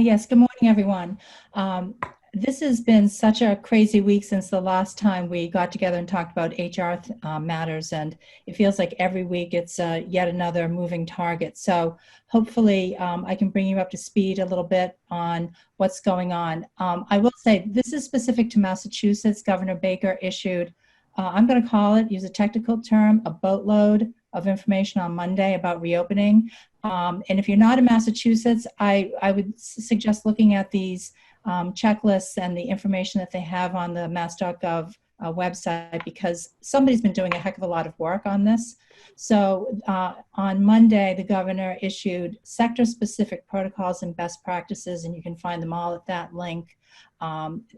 Yes, good morning, everyone. This has been such a crazy week since the last time we got together and talked about HR matters, and it feels like every week it's yet another moving target. So hopefully I can bring you up to speed a little bit on what's going on. I will say this is specific to Massachusetts. Governor Baker issued, I'm going to call it, use a technical term, a boatload of information on Monday about reopening. And if you're not in Massachusetts, I would suggest looking at these checklists and the information that they have on the mass.gov website, because somebody's been doing a heck of a lot of work on this. So on Monday, the governor issued sector-specific protocols and best practices, and you can find them all at that link.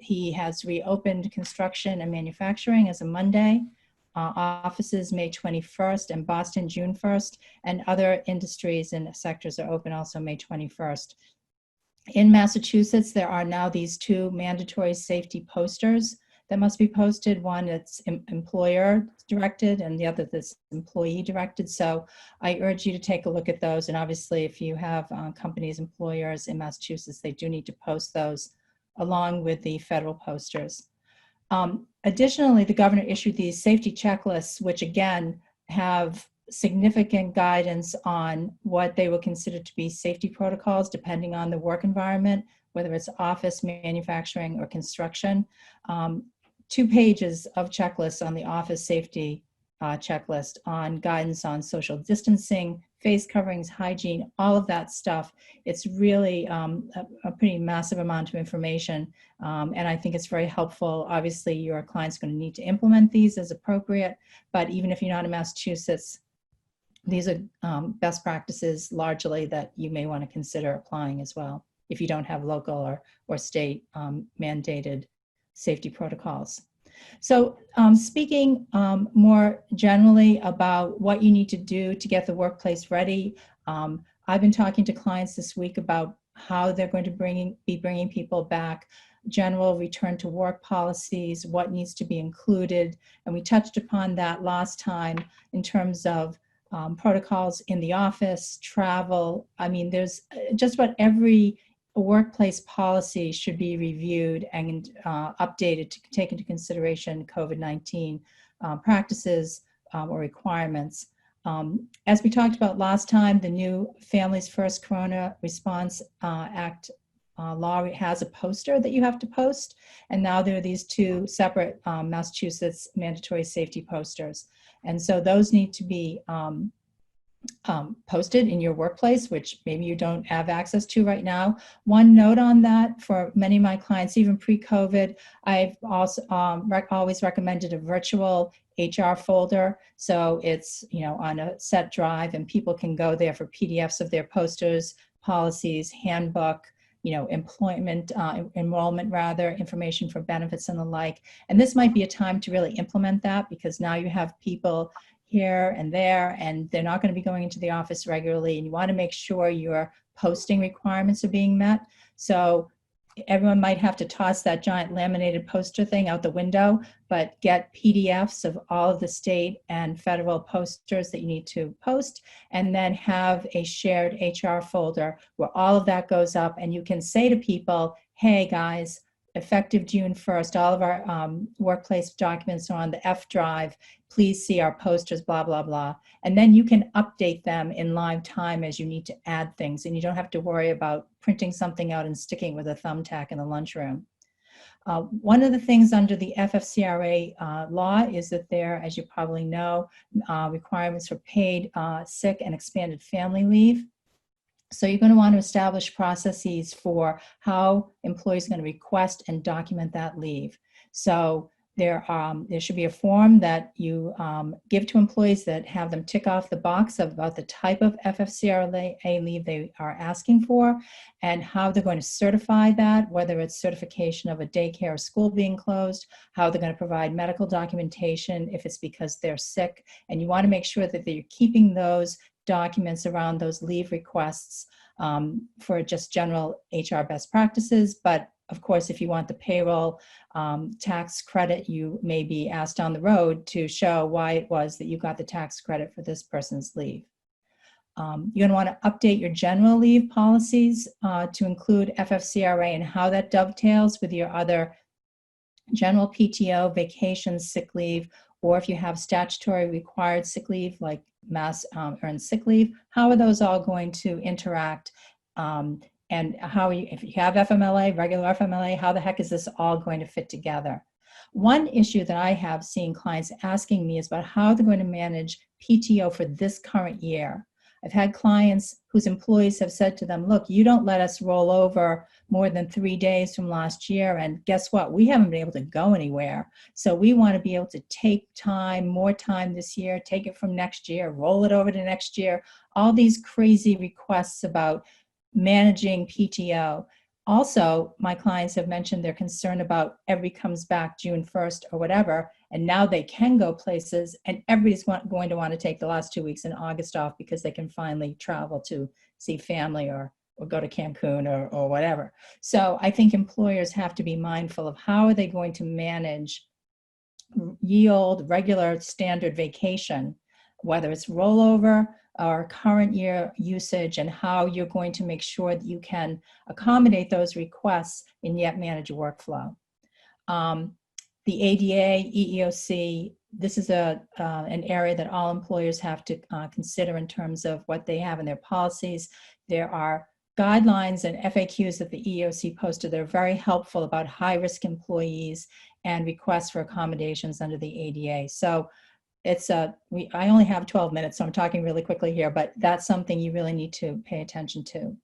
He has reopened construction and manufacturing as of Monday. Offices May 21st and Boston June 1st, and other industries and sectors are open also May 21st. In Massachusetts, there are now these two mandatory safety posters that must be posted. One that's employer directed and the other that's employee directed. So I urge you to take a look at those. And obviously, if you have companies, employers in Massachusetts, they do need to post those along with the federal posters. Additionally, the governor issued these safety checklists, which again have significant guidance on what they will consider to be safety protocols, depending on the work environment, whether it's office, manufacturing, or construction. 2 pages of checklists on the office safety checklist on guidance on social distancing, face coverings, hygiene, all of that stuff. It's really a pretty massive amount of information, and I think it's very helpful. Obviously, your client's going to need to implement these as appropriate, but even if you're not in Massachusetts, these are best practices largely that you may want to consider applying as well if you don't have local or state mandated safety protocols. So speaking more generally about what you need to do to get the workplace ready, I've been talking to clients this week about how they're going to be bringing people back, general return to work policies, what needs to be included. And we touched upon that last time in terms of protocols in the office, travel. I mean, there's just about every workplace policy should be reviewed and updated to take into consideration COVID-19 practices or requirements. As we talked about last time, the new Families First Corona Response Act law has a poster that you have to post, and now there are these 2 separate Massachusetts mandatory safety posters. And so those need to be posted in your workplace, which maybe you don't have access to right now. One note on that, for many of my clients, even pre-COVID, I've also always recommended a virtual HR folder. So it's, on a set drive, and people can go there for PDFs of their posters, policies, handbook, employment, enrollment rather, information for benefits and the like. And this might be a time to really implement that, because now you have people here and there, and they're not going to be going into the office regularly, and you want to make sure your posting requirements are being met. So everyone might have to toss that giant laminated poster thing out the window, but get PDFs of all of the state and federal posters that you need to post, and then have a shared HR folder where all of that goes up, and you can say to people, hey guys, effective June 1st, all of our workplace documents are on the F drive. Please see our posters, blah, blah, blah. And then you can update them in live time as you need to add things, and you don't have to worry about printing something out and sticking with a thumbtack in the lunchroom. One of the things under the FFCRA law is that there, as you probably know, requirements for paid sick and expanded family leave. So you're going to want to establish processes for how employees are going to request and document that leave. So there should be a form that you give to employees that have them tick off the box about the type of FFCRA leave they are asking for, and how they're going to certify that, whether it's certification of a daycare or school being closed, how they're going to provide medical documentation if it's because they're sick. And you want to make sure that you're keeping those documents around those leave requests for just general HR best practices. But of course, if you want the payroll tax credit, you may be asked down the road to show why it was that you got the tax credit for this person's leave. You're going to want to update your general leave policies to include FFCRA and how that dovetails with your other general PTO, vacation, sick leave, or if you have statutory required sick leave like mass earned sick leave, how are those all going to interact? And how, if you have FMLA, regular FMLA, how the heck is this all going to fit together? One issue that I have seen clients asking me is about how they're going to manage PTO for this current year. I've had clients whose employees have said to them, look, you don't let us roll over more than 3 days from last year. And guess what? We haven't been able to go anywhere. So we want to be able to take time, more time this year, take it from next year, roll it over to next year. All these crazy requests about managing PTO. Also, my clients have mentioned their concern about everybody comes back June 1st or whatever, and now they can go places, and everybody's going to want to take the last 2 weeks in August off because they can finally travel to see family or go to Cancun or whatever. So I think employers have to be mindful of how are they going to manage yield, regular standard vacation, whether it's rollover or current year usage, and how you're going to make sure that you can accommodate those requests and yet manage workflow. The ADA, EEOC, this is an area that all employers have to consider in terms of what they have in their policies. There are guidelines and FAQs that the EEOC posted that are very helpful about high-risk employees and requests for accommodations under the ADA. So it's I only have 12 minutes, so I'm talking really quickly here, but that's something you really need to pay attention to.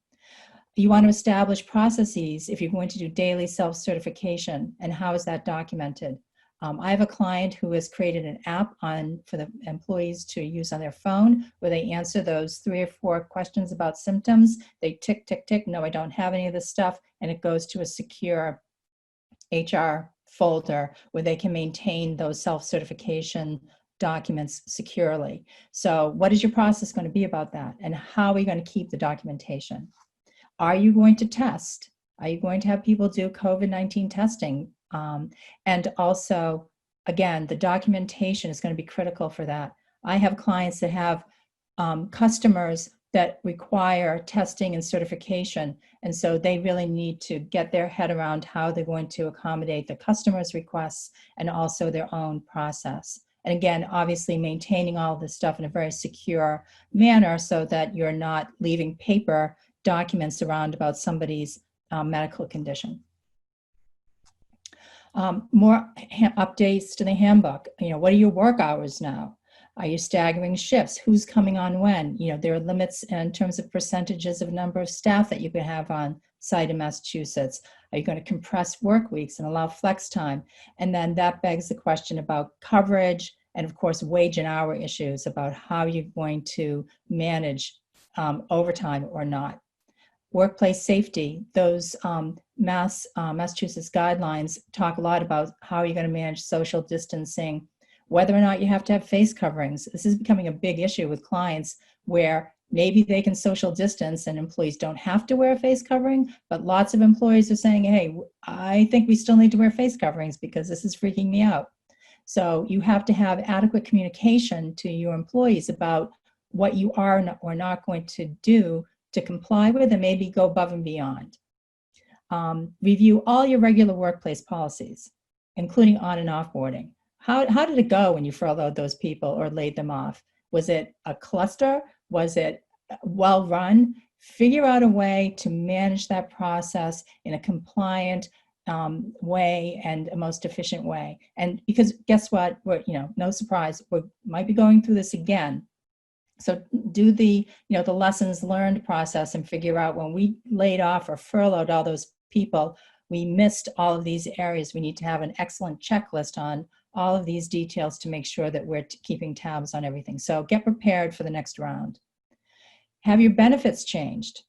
You want to establish processes if you're going to do daily self-certification, and how is that documented? I have a client who has created an app for the employees to use on their phone where they answer those 3 or 4 questions about symptoms. They tick, tick, tick, no, I don't have any of this stuff, and it goes to a secure HR folder where they can maintain those self-certification documents securely. So what is your process going to be about that? And how are you going to keep the documentation? Are you going to test? Are you going to have people do COVID-19 testing? And also, again, the documentation is going to be critical for that. I have clients that have customers that require testing and certification. And so they really need to get their head around how they're going to accommodate the customer's requests and also their own process. And again, obviously maintaining all this stuff in a very secure manner so that you're not leaving paper documents around about somebody's medical condition. More updates to the handbook. What are your work hours now? Are you staggering shifts? Who's coming on when? There are limits in terms of percentages of number of staff that you can have on site in Massachusetts. Are you going to compress work weeks and allow flex time? And then that begs the question about coverage and, of course, wage and hour issues about how you're going to manage overtime or not. Workplace safety, those Massachusetts guidelines talk a lot about how you're going to manage social distancing, whether or not you have to have face coverings. This is becoming a big issue with clients where maybe they can social distance and employees don't have to wear a face covering, but lots of employees are saying, hey, I think we still need to wear face coverings because this is freaking me out. So you have to have adequate communication to your employees about what you are or not going to do to comply with and maybe go above and beyond. Review all your regular workplace policies, including on and offboarding. How did it go when you furloughed those people or laid them off? Was it a cluster? Was it well run? Figure out a way to manage that process in a compliant way and a most efficient way. And because guess what? We're, no surprise, we might be going through this again. So do the lessons learned process and figure out when we laid off or furloughed all those people, we missed all of these areas. We need to have an excellent checklist on all of these details to make sure that we're keeping tabs on everything. So get prepared for the next round. Have your benefits changed?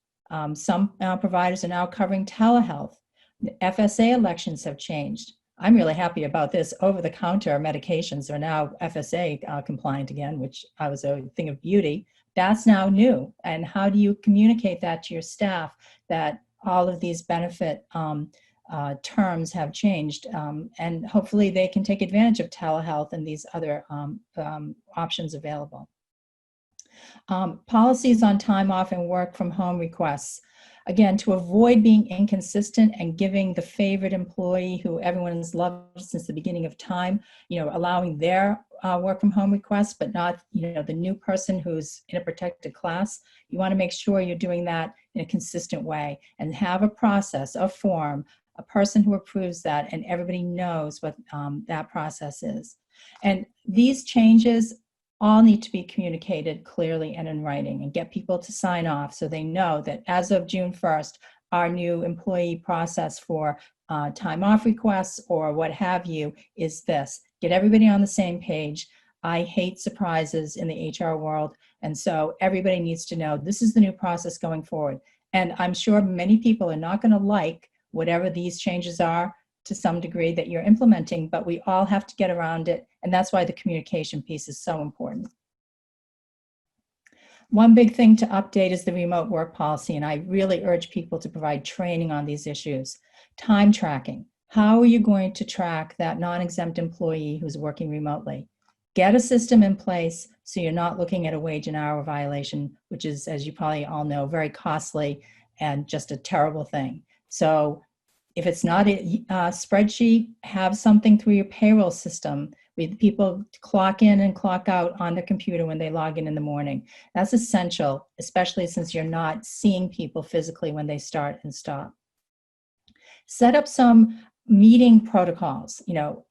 Some providers are now covering telehealth. The FSA elections have changed. I'm really happy about this. Over-the-counter medications are now FSA compliant again, which was a thing of beauty. That's now new. And how do you communicate that to your staff that all of these benefit terms have changed? And hopefully they can take advantage of telehealth and these other options available. Policies on time off and work from home requests. Again, to avoid being inconsistent and giving the favorite employee who everyone's loved since the beginning of time, allowing their work from home requests, but not, the new person who's in a protected class. You want to make sure you're doing that in a consistent way and have a process, a form, a person who approves that, and everybody knows what that process is. And these changes all need to be communicated clearly and in writing and get people to sign off so they know that as of June 1st, our new employee process for time off requests or what have you is this. Get everybody on the same page. I hate surprises in the HR world. And so everybody needs to know this is the new process going forward. And I'm sure many people are not going to like whatever these changes are to some degree that you're implementing, but we all have to get around it. And that's why the communication piece is so important. One big thing to update is the remote work policy, and I really urge people to provide training on these issues. Time tracking. How are you going to track that non-exempt employee who's working remotely? Get a system in place so you're not looking at a wage and hour violation, which is, as you probably all know, very costly and just a terrible thing. So if it's not a spreadsheet, have something through your payroll system where people clock in and clock out on their computer when they log in the morning. That's essential, especially since you're not seeing people physically when they start and stop. Set up some meeting protocols.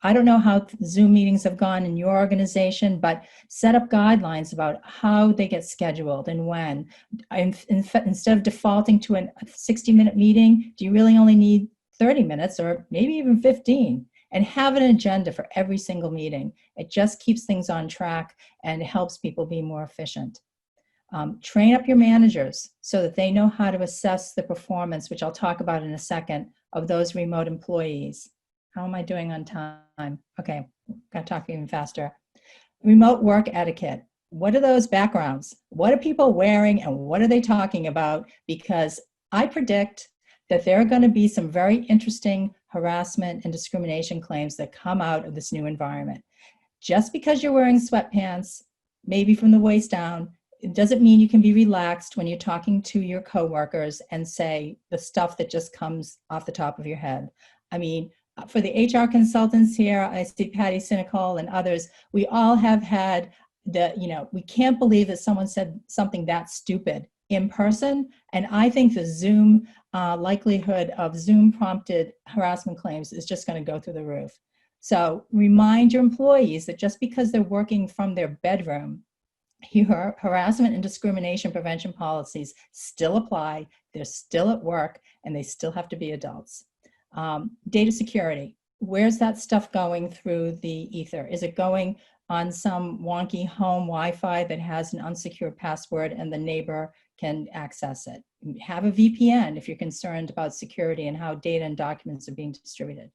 I don't know how Zoom meetings have gone in your organization, but set up guidelines about how they get scheduled and when. Instead of defaulting to a 60-minute meeting, do you really only need 30 minutes or maybe even 15, and have an agenda for every single meeting. It just keeps things on track and helps people be more efficient. Train up your managers so that they know how to assess the performance, which I'll talk about in a second, of those remote employees. How am I doing on time? Okay, gotta talk even faster. Remote work etiquette. What are those backgrounds? What are people wearing and what are they talking about? Because I predict that there are going to be some very interesting harassment and discrimination claims that come out of this new environment. Just because you're wearing sweatpants, maybe from the waist down, it doesn't mean you can be relaxed when you're talking to your coworkers and say the stuff that just comes off the top of your head. I mean, for the HR consultants here, I see Patty Cynical and others, we all have had we can't believe that someone said something that stupid in person. And I think the Zoom likelihood of Zoom prompted harassment claims is just going to go through the roof. So remind your employees that just because they're working from their bedroom, your harassment and discrimination prevention policies still apply. They're still at work and they still have to be adults. Data security. Where's that stuff going through the ether? Is it going on some wonky home Wi-Fi that has an unsecured password and the neighbor can access it? Have a VPN if you're concerned about security and how data and documents are being distributed.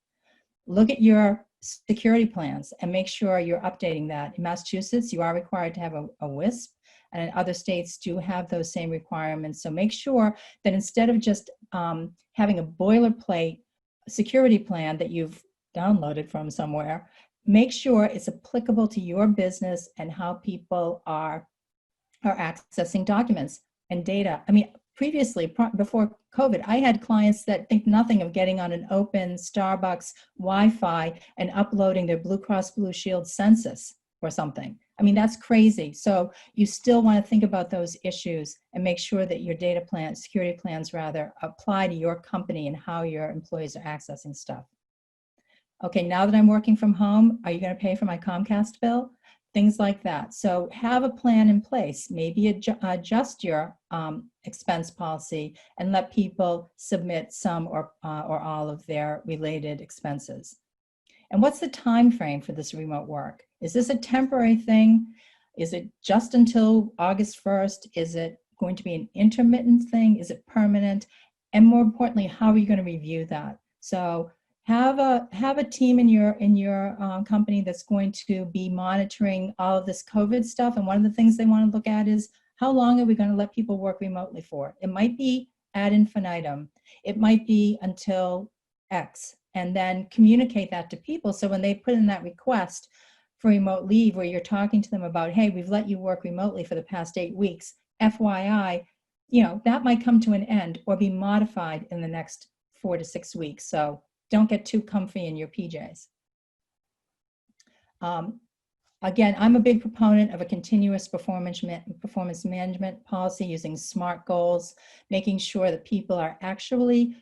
Look at your security plans and make sure you're updating that. In Massachusetts, you are required to have a WISP, and other states do have those same requirements. So make sure that instead of just having a boilerplate security plan that you've downloaded from somewhere, make sure it's applicable to your business and how people are accessing documents and data. I mean, previously, before COVID, I had clients that think nothing of getting on an open Starbucks Wi-Fi and uploading their Blue Cross Blue Shield census or something. I mean, that's crazy. So you still want to think about those issues and make sure that your data plans, security plans rather, apply to your company and how your employees are accessing stuff. Okay, now that I'm working from home, are you going to pay for my Comcast bill? Things like that. So have a plan in place. Maybe adjust your expense policy and let people submit some or all of their related expenses. And what's the time frame for this remote work? Is this a temporary thing? Is it just until August 1st? Is it going to be an intermittent thing? Is it permanent? And more importantly, how are you going to review that? So have a team in your company that's going to be monitoring all of this COVID stuff. And one of the things they want to look at is how long are we going to let people work remotely for? It might be ad infinitum. It might be until X, and then communicate that to people. So when they put in that request for remote leave where you're talking to them about, hey, we've let you work remotely for the past 8 weeks. FYI, that might come to an end or be modified in the next 4 to 6 weeks. So don't get too comfy in your PJs. Again, I'm a big proponent of a continuous performance management policy using SMART goals, making sure that people are actually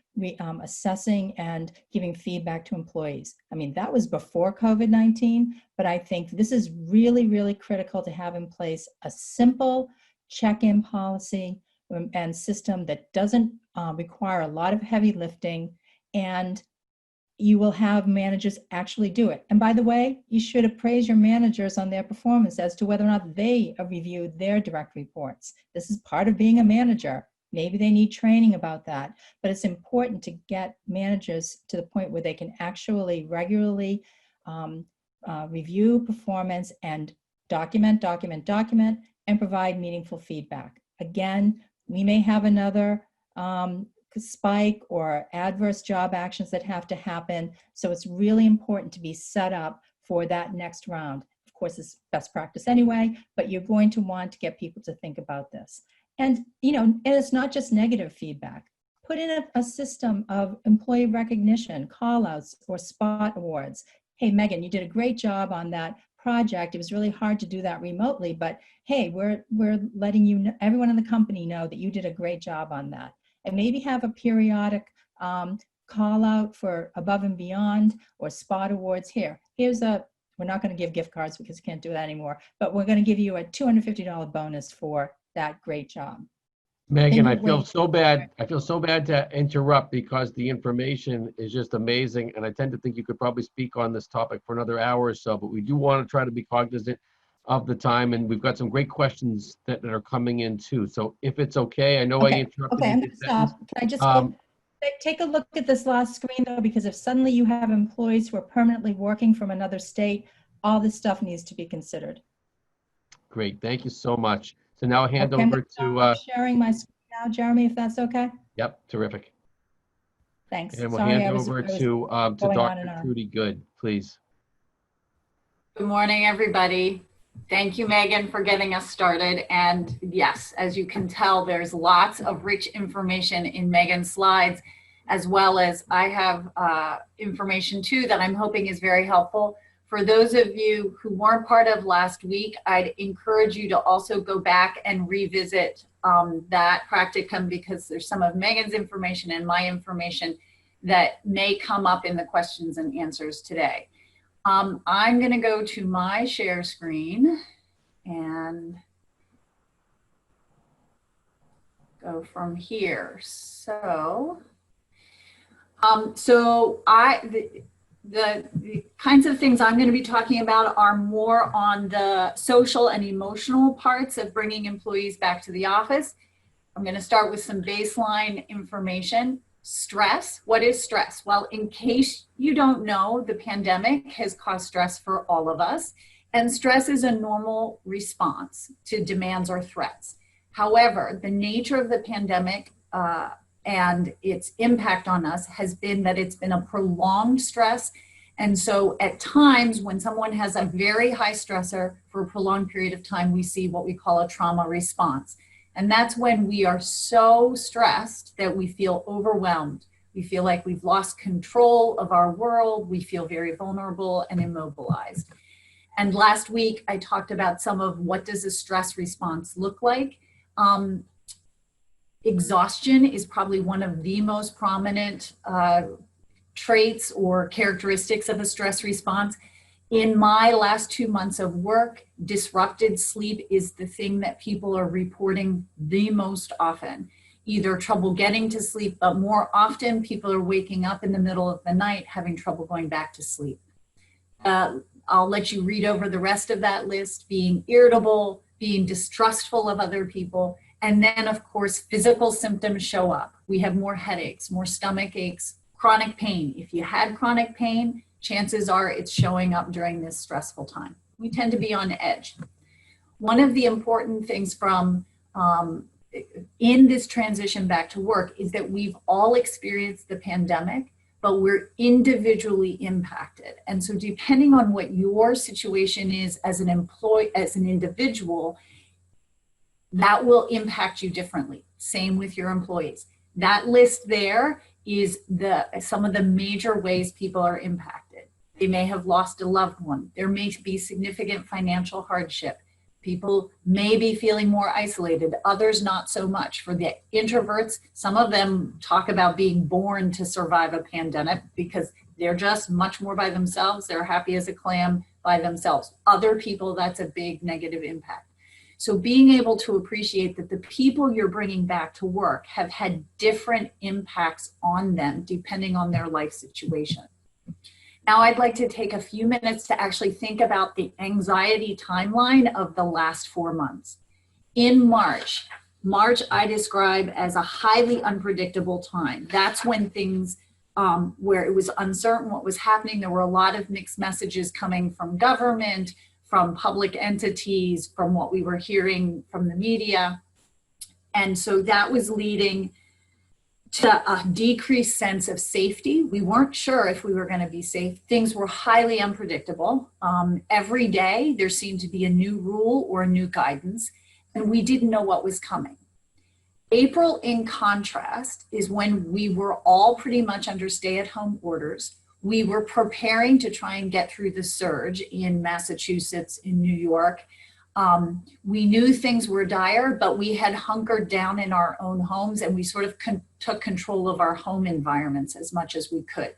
assessing and giving feedback to employees. I mean, that was before COVID-19, but I think this is really, really critical to have in place a simple check-in policy and system that doesn't require a lot of heavy lifting, and you will have managers actually do it. And by the way, you should appraise your managers on their performance as to whether or not they have reviewed their direct reports. This is part of being a manager. Maybe they need training about that, but it's important to get managers to the point where they can actually regularly review performance and document, and provide meaningful feedback. Again, we may have another spike or adverse job actions that have to happen. So it's really important to be set up for that next round. Of course, it's best practice anyway, but you're going to want to get people to think about this. And, and it's not just negative feedback. Put in a system of employee recognition, call outs, or spot awards. Hey, Megan, you did a great job on that project. It was really hard to do that remotely, but hey, we're letting everyone in the company know that you did a great job on that. And maybe have a periodic call out for above and beyond or spot awards. We're not going to give gift cards because we can't do that anymore, but we're going to give you a $250 bonus for that great job. Megan, I feel so bad to interrupt because the information is just amazing. And I tend to think you could probably speak on this topic for another hour or so, but we do want to try to be cognizant of the time, and we've got some great questions that are coming in too. So if it's okay, I know I interrupted. Okay, I'm going to stop. Can I just take a look at this last screen though, because if suddenly you have employees who are permanently working from another state, all this stuff needs to be considered. Great, thank you so much. So now I'll hand over to I'm sharing my screen now, Jeremy, if that's okay. Yep, terrific. Thanks. And we'll hand over to Dr. Trudy Good, please. Good morning, everybody. Thank you, Megan, for getting us started. And yes, as you can tell, there's lots of rich information in Megan's slides, as well as I have information too that I'm hoping is very helpful. For those of you who weren't part of last week, I'd encourage you to also go back and revisit that practicum, because there's some of Megan's information and my information that may come up in the questions and answers today. I'm going to go to my share screen and go from here. So, the kinds of things I'm going to be talking about are more on the social and emotional parts of bringing employees back to the office. I'm going to start with some baseline information. Stress. What is stress? Well, in case you don't know, the pandemic has caused stress for all of us, and stress is a normal response to demands or threats. However, the nature of the pandemic and its impact on us has been that it's been a prolonged stress. And so at times when someone has a very high stressor for a prolonged period of time, we see what we call a trauma response. And that's when we are so stressed that we feel overwhelmed. We feel like we've lost control of our world. We feel very vulnerable and immobilized. And last week, I talked about some of what does a stress response look like. Exhaustion is probably one of the most prominent traits or characteristics of a stress response. In my last 2 months of work, disrupted sleep is the thing that people are reporting the most often. Either trouble getting to sleep, but more often people are waking up in the middle of the night having trouble going back to sleep. I'll let you read over the rest of that list: being irritable, being distrustful of other people, and then of course physical symptoms show up. We have more headaches, more stomach aches, chronic pain. If you had chronic pain, chances are it's showing up during this stressful time. We tend to be on edge. One of the important things from in this transition back to work is that we've all experienced the pandemic, but we're individually impacted. And so depending on what your situation is as an employee, as an individual, that will impact you differently. Same with your employees. That list there is some of the major ways people are impacted. They may have lost a loved one. There may be significant financial hardship. People may be feeling more isolated, others not so much. For the introverts, some of them talk about being born to survive a pandemic because they're just much more by themselves. They're happy as a clam by themselves. Other people, that's a big negative impact. So being able to appreciate that the people you're bringing back to work have had different impacts on them depending on their life situation. Now I'd like to take a few minutes to actually think about the anxiety timeline of the last 4 months. In March I describe as a highly unpredictable time. That's when things, where it was uncertain what was happening. There were a lot of mixed messages coming from government, from public entities, from what we were hearing from the media. And so that was leading to a decreased sense of safety. We weren't sure if we were going to be safe. Things were highly unpredictable. Every day there seemed to be a new rule or a new guidance, and we didn't know what was coming. April, in contrast, is when we were all pretty much under stay-at-home orders. We were preparing to try and get through the surge in Massachusetts, in New York. We knew things were dire, but we had hunkered down in our own homes and we sort of took control of our home environments as much as we could.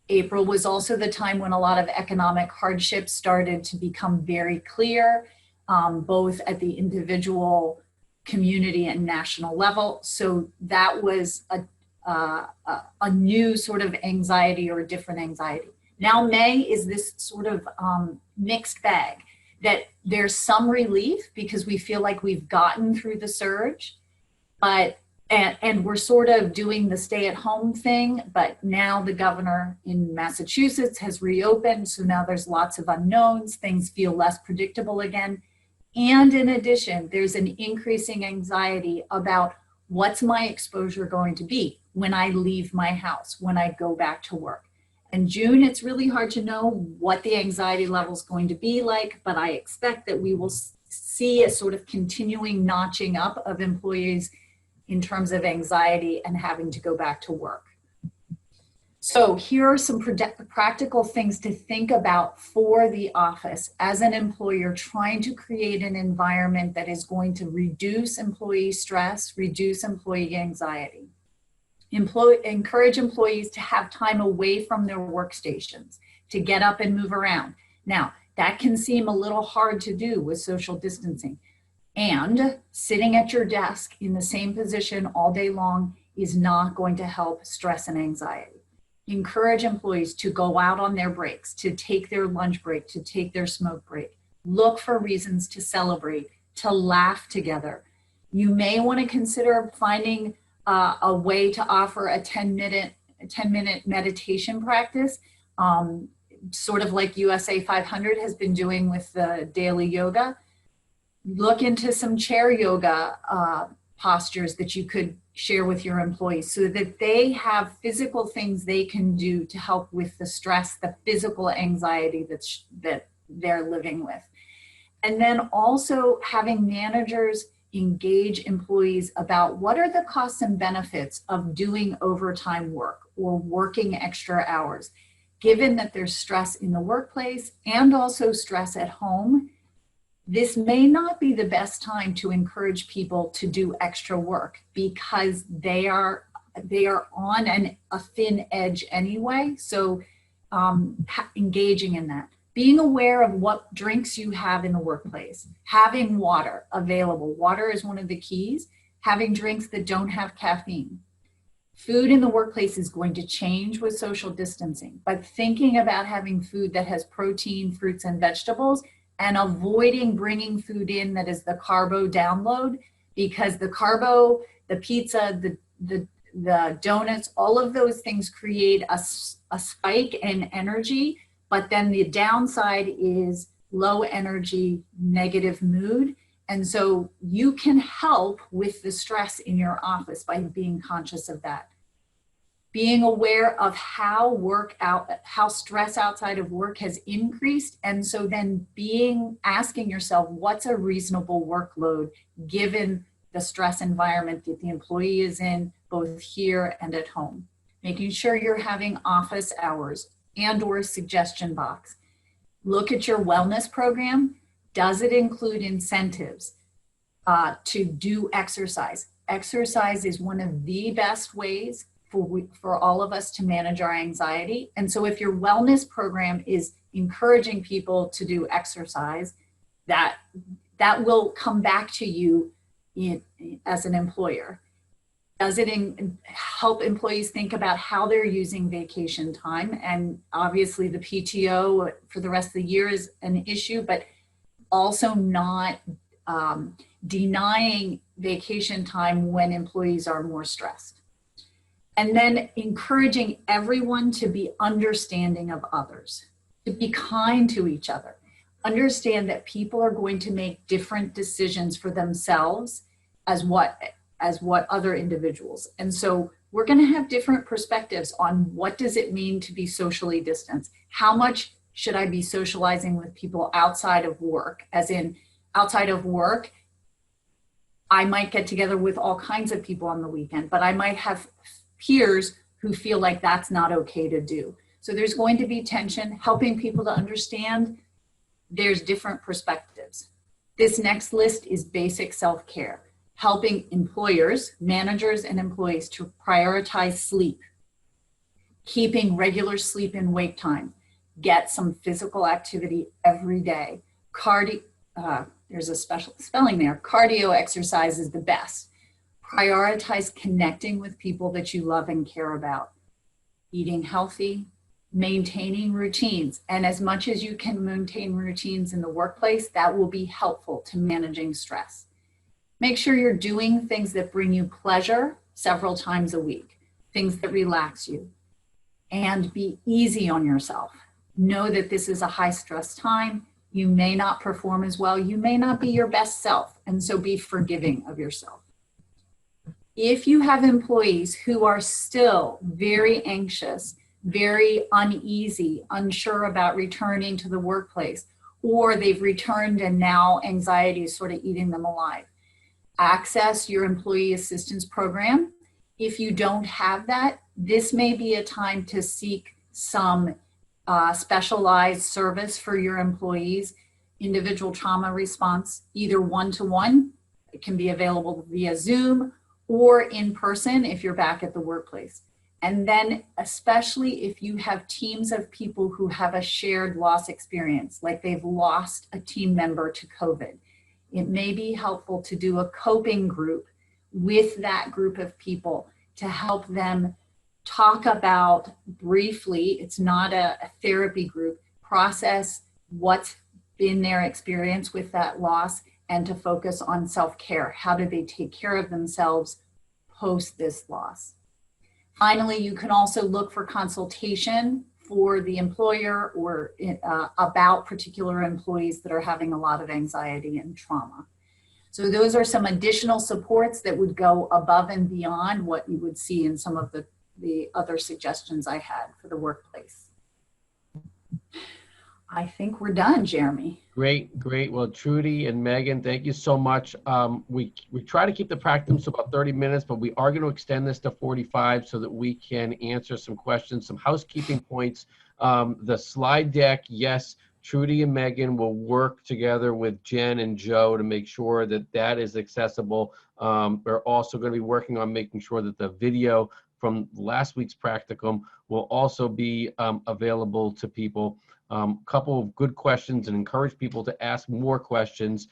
April was also the time when a lot of economic hardships started to become very clear, both at the individual, community, and national level. So that was a new sort of anxiety or a different anxiety. Now May is this sort of mixed bag, that there's some relief because we feel like we've gotten through the surge, but and we're sort of doing the stay-at-home thing, but now the governor in Massachusetts has reopened, so now there's lots of unknowns, things feel less predictable again. And in addition, there's an increasing anxiety about what's my exposure going to be when I leave my house, when I go back to work. In June, it's really hard to know what the anxiety level is going to be like, but I expect that we will see a sort of continuing notching up of employees in terms of anxiety and having to go back to work. So here are some practical things to think about for the office as an employer trying to create an environment that is going to reduce employee stress, reduce employee anxiety. Encourage employees to have time away from their workstations, to get up and move around. Now, that can seem a little hard to do with social distancing. And sitting at your desk in the same position all day long is not going to help stress and anxiety. Encourage employees to go out on their breaks, to take their lunch break, to take their smoke break. Look for reasons to celebrate, to laugh together. You may want to consider finding a way to offer a 10-minute meditation practice, sort of like USA 500 has been doing with the daily yoga. Look into some chair yoga postures that you could share with your employees so that they have physical things they can do to help with the stress, the physical anxiety that they're living with. And then also having managers engage employees about what are the costs and benefits of doing overtime work or working extra hours. Given that there's stress in the workplace and also stress at home, this may not be the best time to encourage people to do extra work because they are on a thin edge anyway. So engaging in that. Being aware of what drinks you have in the workplace, having water available. Water is one of the keys. Having drinks that don't have caffeine. Food in the workplace is going to change with social distancing, but thinking about having food that has protein, fruits, and vegetables, and avoiding bringing food in that is the carbo download, because the carbo, the pizza, the donuts, all of those things create a spike in energy. But then the downside is low energy, negative mood. And so you can help with the stress in your office by being conscious of that. being aware of how stress outside of work has increased. And so then asking yourself, what's a reasonable workload given the stress environment that the employee is in, both here and at home? Making sure you're having office hours and/or a suggestion box. Look at your wellness program. Does it include incentives to do exercise? Exercise is one of the best ways for all of us to manage our anxiety. And so if your wellness program is encouraging people to do exercise, that will come back to you as an employer. Does it help employees think about how they're using vacation time? And obviously the PTO for the rest of the year is an issue, but also not denying vacation time when employees are more stressed. And then encouraging everyone to be understanding of others, to be kind to each other. Understand that people are going to make different decisions for themselves as what other individuals. And so we're going to have different perspectives on what does it mean to be socially distanced? How much should I be socializing with people outside of work? As in, outside of work, I might get together with all kinds of people on the weekend, but I might have peers who feel like that's not okay to do. So there's going to be tension, helping people to understand there's different perspectives. This next list is basic self-care, helping employers, managers, and employees to prioritize sleep, keeping regular sleep and wake time, get some physical activity every day. There's a special spelling there. Cardio exercise is the best. Prioritize connecting with people that you love and care about. Eating healthy, maintaining routines. And as much as you can maintain routines in the workplace, that will be helpful to managing stress. Make sure you're doing things that bring you pleasure several times a week, things that relax you. And be easy on yourself. Know that this is a high stress time. You may not perform as well. You may not be your best self. And so be forgiving of yourself. If you have employees who are still very anxious, very uneasy, unsure about returning to the workplace, or they've returned and now anxiety is sort of eating them alive, access your employee assistance program. If you don't have that, this may be a time to seek some specialized service for your employees, individual trauma response, either one-to-one, it can be available via Zoom, or in person if you're back at the workplace. And then especially if you have teams of people who have a shared loss experience, like they've lost a team member to COVID, it may be helpful to do a coping group with that group of people to help them talk about briefly, it's not a therapy group, process what's been their experience with that loss, and to focus on self-care. How do they take care of themselves post this loss? Finally, you can also look for consultation for the employer or about particular employees that are having a lot of anxiety and trauma. So those are some additional supports that would go above and beyond what you would see in some of the other suggestions I had for the workplace. I think we're done, Jeremy. Great, great. Well, Trudy and Megan, thank you so much. We try to keep the practice to about 30 minutes, but we are going to extend this to 45 so that we can answer some questions, some housekeeping points. The slide deck, yes, Trudy and Megan will work together with Jen and Joe to make sure that that is accessible. We're also going to be working on making sure that the video from last week's practicum will also be available to people. Couple of good questions and encourage people to ask more questions.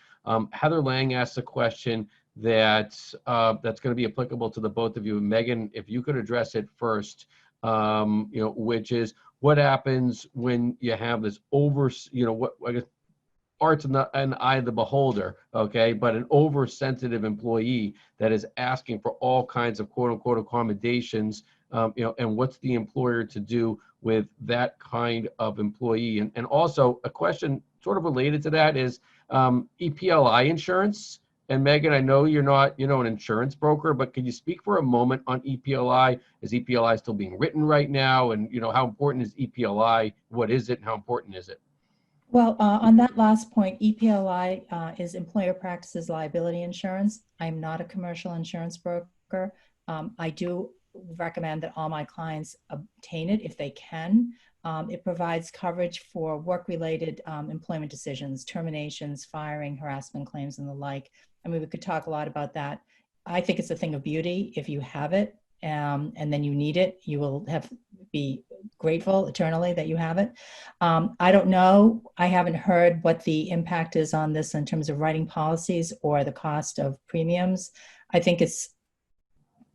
Heather Lang asked a question that's going to be applicable to the both of you. Megan, if you could address it first, which is what happens when you have this what I guess art's in the eye of the beholder, okay, but an oversensitive employee that is asking for all kinds of quote unquote accommodations, and what's the employer to do with that kind of employee? And also a question sort of related to that is EPLI insurance And Megan, I know you're not, an insurance broker, but can you speak for a moment on EPLI? Is EPLI still being written right now? And, how important is EPLI? What is it and how important is it? Well, on that last point, EPLI is Employer Practices Liability Insurance. I'm not a commercial insurance broker. I do recommend that all my clients obtain it if they can. It provides coverage for work-related employment decisions, terminations, firing, harassment claims, and the like. I mean, we could talk a lot about that. I think it's a thing of beauty if you have it and then you need it. You will be grateful eternally that you have it. I don't know. I haven't heard what the impact is on this in terms of writing policies or the cost of premiums. I think it's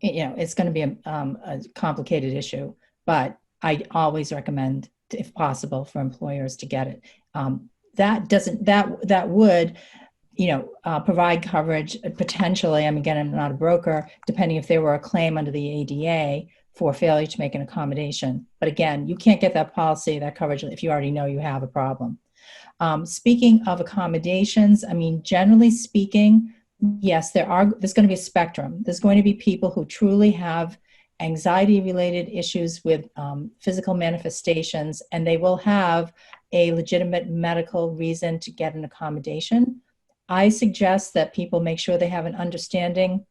going to be a complicated issue, but I always recommend, if possible, for employers to get it. That would provide coverage potentially. Again, I'm not a broker, depending if there were a claim under the ADA for failure to make an accommodation. But again, you can't get that policy, that coverage, if you already know you have a problem. Speaking of accommodations, generally speaking, yes, there's going to be a spectrum. There's going to be people who truly have anxiety-related issues with physical manifestations, and they will have a legitimate medical reason to get an accommodation. I suggest that people make sure they have an understanding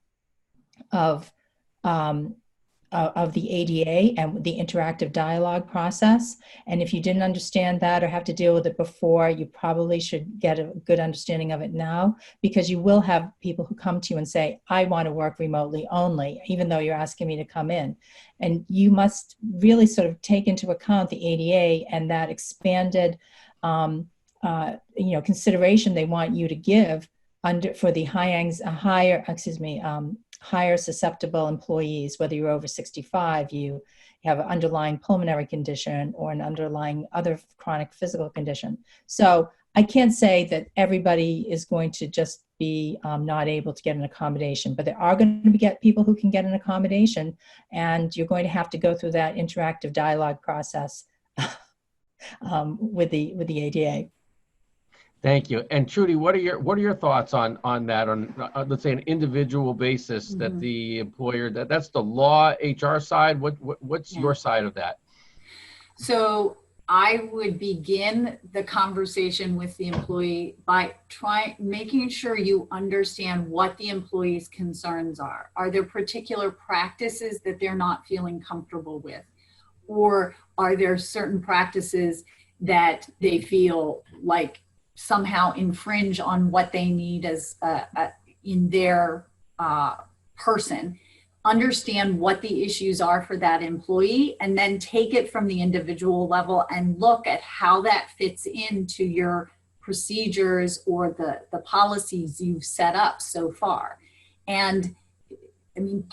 of the ADA and the interactive dialogue process. And if you didn't understand that or have to deal with it before, you probably should get a good understanding of it now, because you will have people who come to you and say, I want to work remotely only, even though you're asking me to come in. And you must really sort of take into account the ADA and that expanded consideration they want you to give for the higher susceptible employees, whether you're over 65, you have an underlying pulmonary condition or an underlying other chronic physical condition. So I can't say that everybody is going to just be not able to get an accommodation, but there are going to be people who can get an accommodation, and you're going to have to go through that interactive dialogue process with the ADA. Thank you. And Trudy, what are your thoughts on that, on let's say an individual basis, Mm-hmm. that the employer, that's the law HR side. What's your side of that? So I would begin the conversation with the employee by making sure you understand what the employee's concerns are. Are there particular practices that they're not feeling comfortable with? Or are there certain practices that they feel like somehow infringe on what they need as in their person? Understand what the issues are for that employee, and then take it from the individual level and look at how that fits into your procedures or the policies you've set up so far. And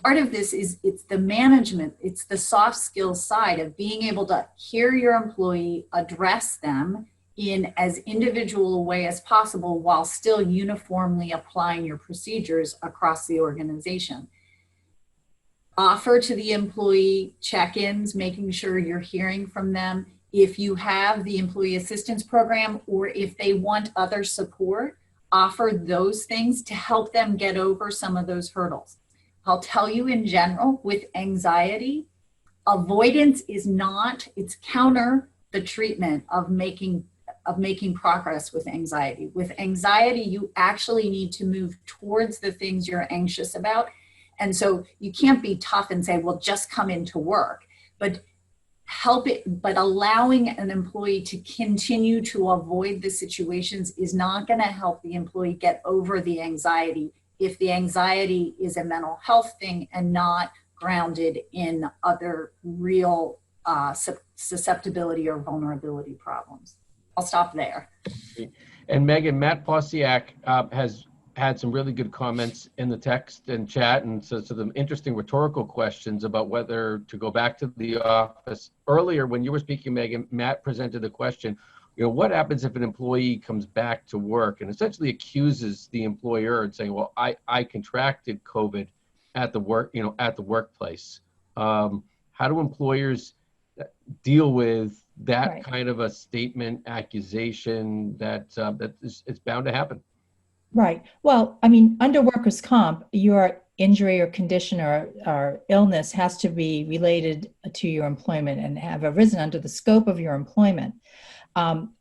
part of this is it's the management, it's the soft skills side of being able to hear your employee, address them in as individual a way as possible while still uniformly applying your procedures across the organization. Offer to the employee check-ins, making sure you're hearing from them. If you have the employee assistance program, or if they want other support, offer those things to help them get over some of those hurdles. I'll tell you in general, with anxiety, avoidance is not, it's counter the treatment of making progress with anxiety. With anxiety, you actually need to move towards the things you're anxious about. And so you can't be tough and say, well, just come into work, but allowing an employee to continue to avoid the situations is not going to help the employee get over the anxiety if the anxiety is a mental health thing and not grounded in other real susceptibility or vulnerability problems. I'll stop there. And Megan, Matt Posiak has had some really good comments in the text and chat, and so some interesting rhetorical questions about whether to go back to the office. Earlier, when you were speaking, Megan, Matt presented the question, what happens if an employee comes back to work and essentially accuses the employer and saying, well, I contracted COVID at the workplace. How do employers deal with that Right. kind of a statement, accusation that it's bound to happen? Right. Well, I mean, under workers' comp, your injury or condition or illness has to be related to your employment and have arisen under the scope of your employment. Um,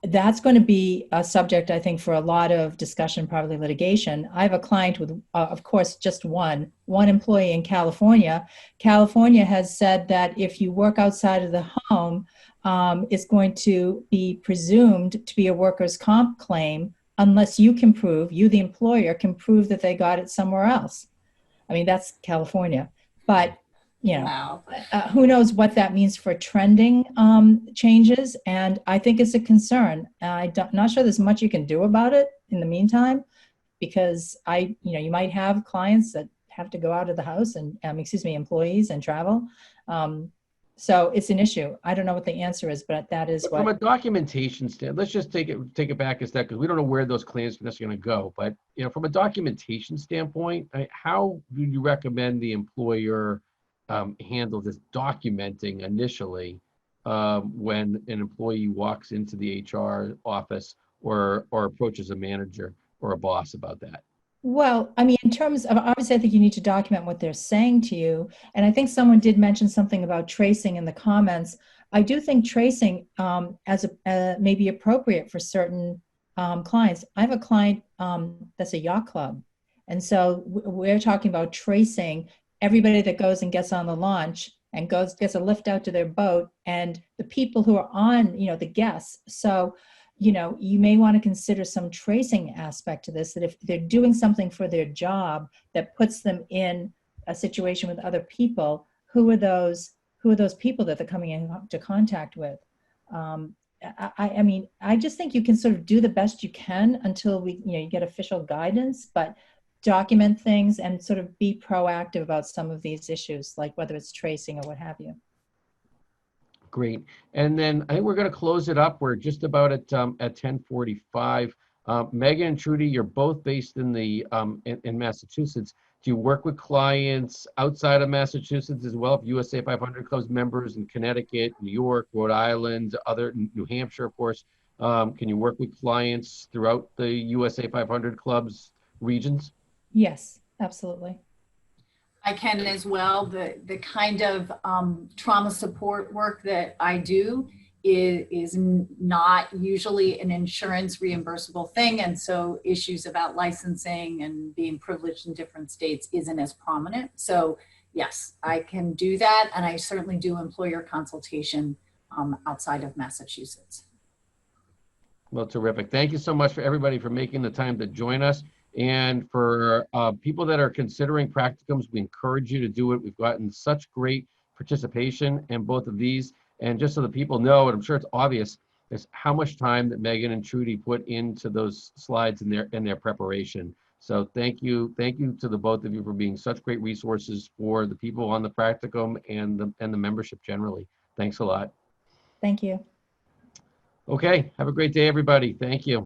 that's going to be a subject, I think, for a lot of discussion, probably litigation. I have a client with, of course, just one employee in California. California has said that if you work outside of the home, it's going to be presumed to be a workers' comp claim unless you can prove, you, the employer, can prove that they got it somewhere else. I mean, that's California. But, you know, Wow. who knows what that means for trending changes. And I think it's a concern. I'm not sure there's much you can do about it in the meantime, because you might have clients that have to go out of the house and, employees and travel. So it's an issue. I don't know what the answer is, but that is But what. from a documentation standpoint, let's just take it back a step because we don't know where those claims are necessarily going to go. But from a documentation standpoint, how do you recommend the employer handle this documenting initially when an employee walks into the HR office or approaches a manager or a boss about that? Well, I mean, in terms of, obviously, I think you need to document what they're saying to you. And I think someone did mention something about tracing in the comments. I do think tracing as may be appropriate for certain clients. I have a client that's a yacht club. And so we're talking about tracing everybody that goes and gets on the launch and gets a lift out to their boat and the people who are on, the guests. So you may want to consider some tracing aspect to this, that if they're doing something for their job that puts them in a situation with other people, who are those people that they're coming into contact with? I mean, I just think you can sort of do the best you can until you get official guidance, but document things and sort of be proactive about some of these issues, like whether it's tracing or what have you. Great. And then I think we're going to close it up. We're just about at 10:45. Megan and Trudy, you're both based in in Massachusetts. Do you work with clients outside of Massachusetts as well? If USA 500 Clubs members in Connecticut, New York, Rhode Island, New Hampshire, of course. Can you work with clients throughout the USA 500 Clubs regions? Yes, absolutely. I can as well. The kind of trauma support work that I do is not usually an insurance reimbursable thing. And so issues about licensing and being privileged in different states isn't as prominent. So yes, I can do that. And I certainly do employer consultation outside of Massachusetts. Well, terrific. Thank you so much for everybody for making the time to join us. And for people that are considering practicums, we encourage you to do it. We've gotten such great participation in both of these. And just so the people know, and I'm sure it's obvious, is how much time that Megan and Trudy put into those slides in their preparation. So thank you to the both of you for being such great resources for the people on the practicum and the membership generally. Thanks a lot. Thank you. Okay, have a great day, everybody. Thank you.